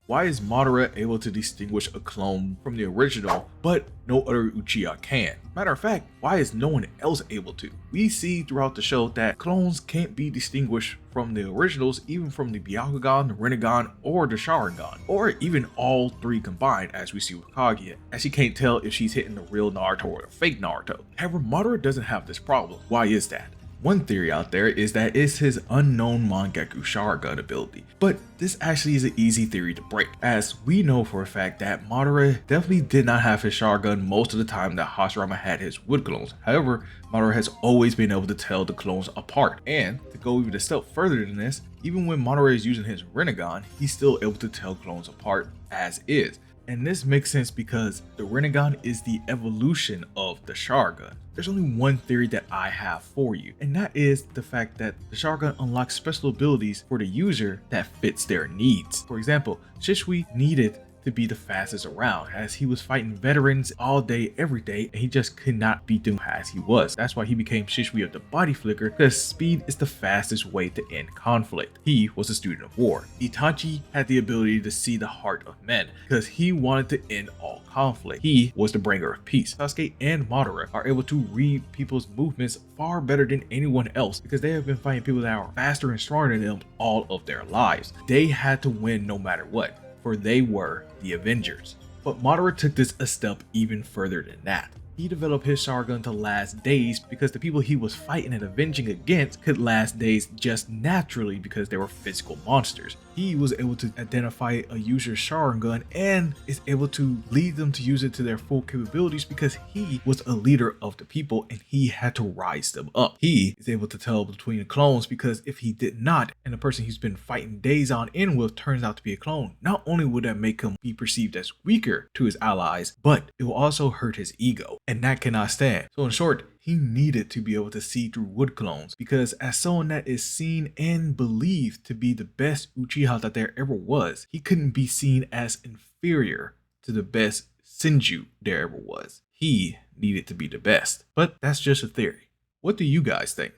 Why is Madara able to distinguish a clone from the original, but no other Uchiha can? Matter of fact, why is no one else able to? We see throughout the show that clones can't be distinguished from the originals, even from the Byakugan, the Rinnegan, or the Sharingan, or even all three combined, as we see with Kaguya, as she can't tell if she's hitting the real Naruto or the fake Naruto. However, Madara doesn't have this problem. Why is that? One theory out there is that it's his unknown Mangekyou Sharingan ability, but this actually is an easy theory to break, as we know for a fact that Madara definitely did not have his Sharingan most of the time that Hashirama had his wood clones. However, Madara has always been able to tell the clones apart, and to go even a step further than this, even when Madara is using his Rinnegan, he's still able to tell clones apart as is. And this makes sense because the Rinnegan is the evolution of the Sharingan. There's only one theory that I have for you, and that is the fact that the Sharingan unlocks special abilities for the user that fits their needs. For example, Shisui needed to be the fastest around, as he was fighting veterans all day every day and he just could not beat them as he was. That's why he became Shisui of the Body Flicker, because speed is the fastest way to end conflict. He was a student of war. Itachi had the ability to see the heart of men because he wanted to end all conflict. He was the bringer of peace. Sasuke and Madara are able to read people's movements far better than anyone else because they have been fighting people that are faster and stronger than them all of their lives. They had to win no matter what, for they were the Avengers. But Madara took this a step even further than that. He developed his Sharingan to last days because the people he was fighting and avenging against could last days just naturally because they were physical monsters. He was able to identify a user's Sharingan and is able to lead them to use it to their full capabilities because he was a leader of the people and he had to rise them up. He is able to tell between the clones because if he did not, and the person he's been fighting days on end with turns out to be a clone, not only would that make him be perceived as weaker to his allies, but it will also hurt his ego, and that cannot stand. So in short, he needed to be able to see through wood clones because as someone that is seen and believed to be the best Uchiha that there ever was, he couldn't be seen as inferior to the best Senju there ever was. He needed to be the best. But that's just a theory. What do you guys think?